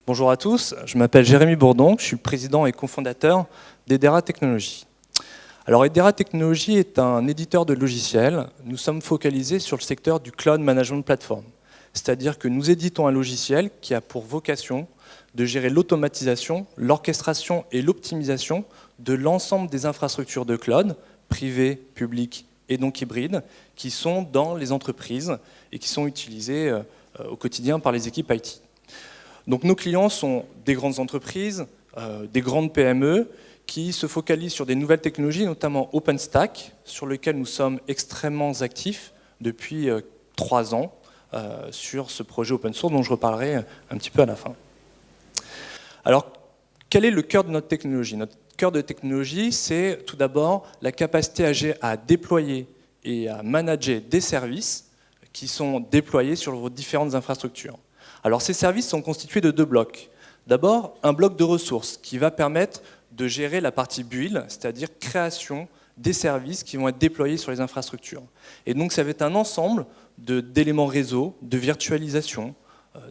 Bonjour à tous, je m'appelle Jérémy Bourdon, je suis président et cofondateur d'Edera Technologies. Alors Edera Technologies est un éditeur de logiciels. Nous sommes focalisés sur le secteur du Cloud Management Platform. C'est-à-dire que nous éditons un logiciel qui a pour vocation de gérer l'automatisation, l'orchestration et l'optimisation de l'ensemble des infrastructures de cloud, privées, publiques et donc hybrides, qui sont dans les entreprises et qui sont utilisées au quotidien par les équipes IT. Donc nos clients sont des grandes entreprises, des grandes PME, qui se focalisent sur des nouvelles technologies, notamment OpenStack, sur lequel nous sommes extrêmement actifs depuis 3 ans sur ce projet open source dont je reparlerai un petit peu à la fin. Alors, quel est le cœur de notre technologie? Notre cœur de technologie, c'est tout d'abord la capacité à déployer et à manager des services qui sont déployés sur vos différentes infrastructures. Alors ces services sont constitués de 2 blocs. D'abord, un bloc de ressources qui va permettre de gérer la partie build, c'est-à-dire création des services qui vont être déployés sur les infrastructures. Et donc ça va être un ensemble d'éléments réseau, de virtualisation,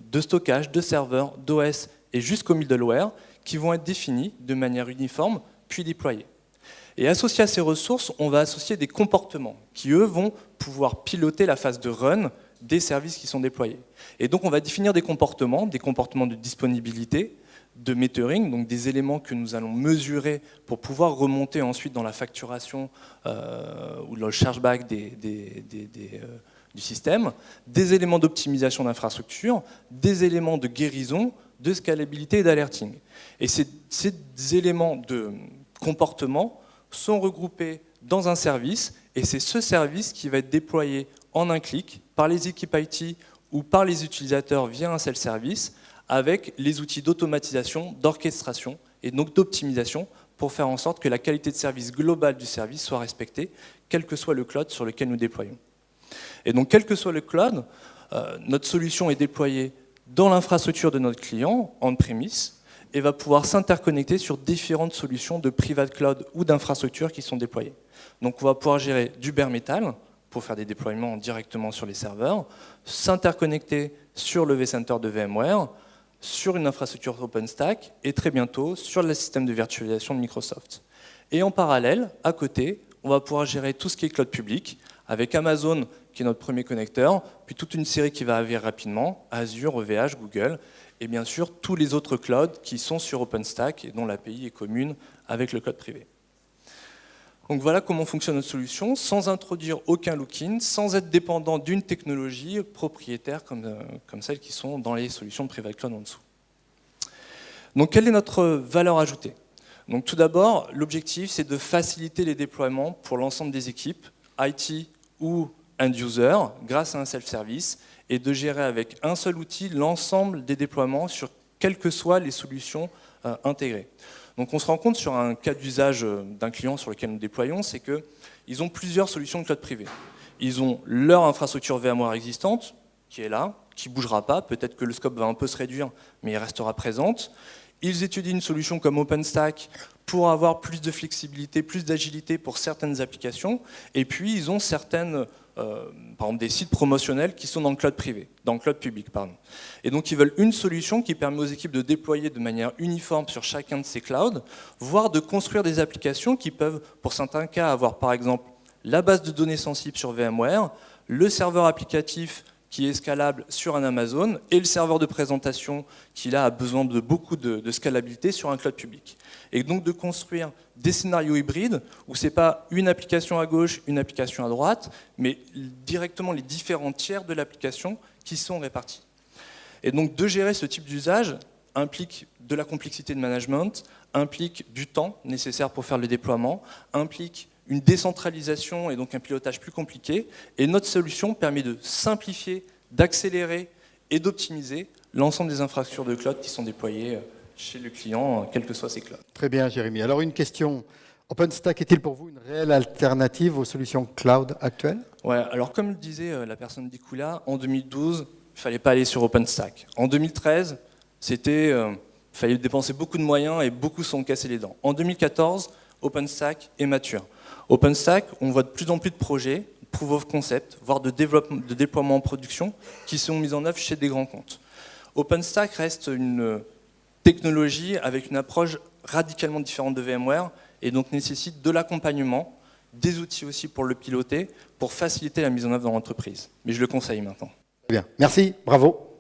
de stockage, de serveurs, d'OS et jusqu'au middleware qui vont être définis de manière uniforme puis déployés. Et associé à ces ressources, on va associer des comportements qui, eux, vont pouvoir piloter la phase de run des services qui sont déployés. Et donc on va définir des comportements de disponibilité, de metering, donc des éléments que nous allons mesurer pour pouvoir remonter ensuite dans la facturation ou le chargeback du système, des éléments d'optimisation d'infrastructure, des éléments de guérison, de scalabilité et d'alerting. Et ces éléments de comportement sont regroupés dans un service, et c'est ce service qui va être déployé en un clic par les équipes IT ou par les utilisateurs via un self-service avec les outils d'automatisation, d'orchestration et donc d'optimisation pour faire en sorte que la qualité de service globale du service soit respectée, quel que soit le cloud sur lequel nous déployons. Et donc, quel que soit le cloud, notre solution est déployée dans l'infrastructure de notre client, on-premise, et va pouvoir s'interconnecter sur différentes solutions de private cloud ou d'infrastructures qui sont déployées. Donc, on va pouvoir gérer du bare metal, pour faire des déploiements directement sur les serveurs, s'interconnecter sur le vCenter de VMware, sur une infrastructure OpenStack et très bientôt sur le système de virtualisation de Microsoft. Et en parallèle, à côté, on va pouvoir gérer tout ce qui est cloud public avec Amazon qui est notre premier connecteur, puis toute une série qui va arriver rapidement, Azure, OVH, Google, et bien sûr tous les autres clouds qui sont sur OpenStack et dont l'API est commune avec le cloud privé. Donc voilà comment fonctionne notre solution, sans introduire aucun lock-in, sans être dépendant d'une technologie propriétaire comme celles qui sont dans les solutions de private cloud en dessous. Donc quelle est notre valeur ajoutée? Donc tout d'abord, l'objectif c'est de faciliter les déploiements pour l'ensemble des équipes, IT ou end-user, grâce à un self-service, et de gérer avec un seul outil l'ensemble des déploiements sur quelles que soient les solutions intégrées. Donc on se rend compte sur un cas d'usage d'un client sur lequel nous déployons, c'est qu'ils ont plusieurs solutions de cloud privé. Ils ont leur infrastructure VMware existante, qui est là, qui ne bougera pas, peut-être que le scope va un peu se réduire, mais il restera présente. Ils étudient une solution comme OpenStack pour avoir plus de flexibilité, plus d'agilité pour certaines applications, et puis ils ont certaines, par exemple des sites promotionnels qui sont dans le cloud privé, dans le cloud public, pardon. Et donc ils veulent une solution qui permet aux équipes de déployer de manière uniforme sur chacun de ces clouds, voire de construire des applications qui peuvent, pour certains cas, avoir par exemple la base de données sensible sur VMware, le serveur applicatif qui est scalable sur un Amazon, et le serveur de présentation qui là a besoin de beaucoup de scalabilité sur un cloud public. Et donc de construire des scénarios hybrides où ce n'est pas une application à gauche, une application à droite, mais directement les différents tiers de l'application qui sont répartis. Et donc de gérer ce type d'usage implique de la complexité de management, implique du temps nécessaire pour faire le déploiement, implique une décentralisation et donc un pilotage plus compliqué. Et notre solution permet de simplifier, d'accélérer et d'optimiser l'ensemble des infrastructures de cloud qui sont déployées chez le client, quels que soient ces clouds. Très bien, Jérémy. Alors une question. OpenStack est-il pour vous une réelle alternative aux solutions cloud actuelles? Ouais, alors comme le disait la personne d'Ikula, en 2012, il ne fallait pas aller sur OpenStack. En 2013, il fallait dépenser beaucoup de moyens et beaucoup se sont cassés les dents. En 2014, OpenStack est mature. OpenStack, on voit de plus en plus de projets, proof of concept, voire de déploiement en production, qui sont mis en œuvre chez des grands comptes. OpenStack reste une technologie avec une approche radicalement différente de VMware et donc nécessite de l'accompagnement, des outils aussi pour le piloter, pour faciliter la mise en œuvre dans l'entreprise. Mais je le conseille maintenant. Très bien, merci, bravo.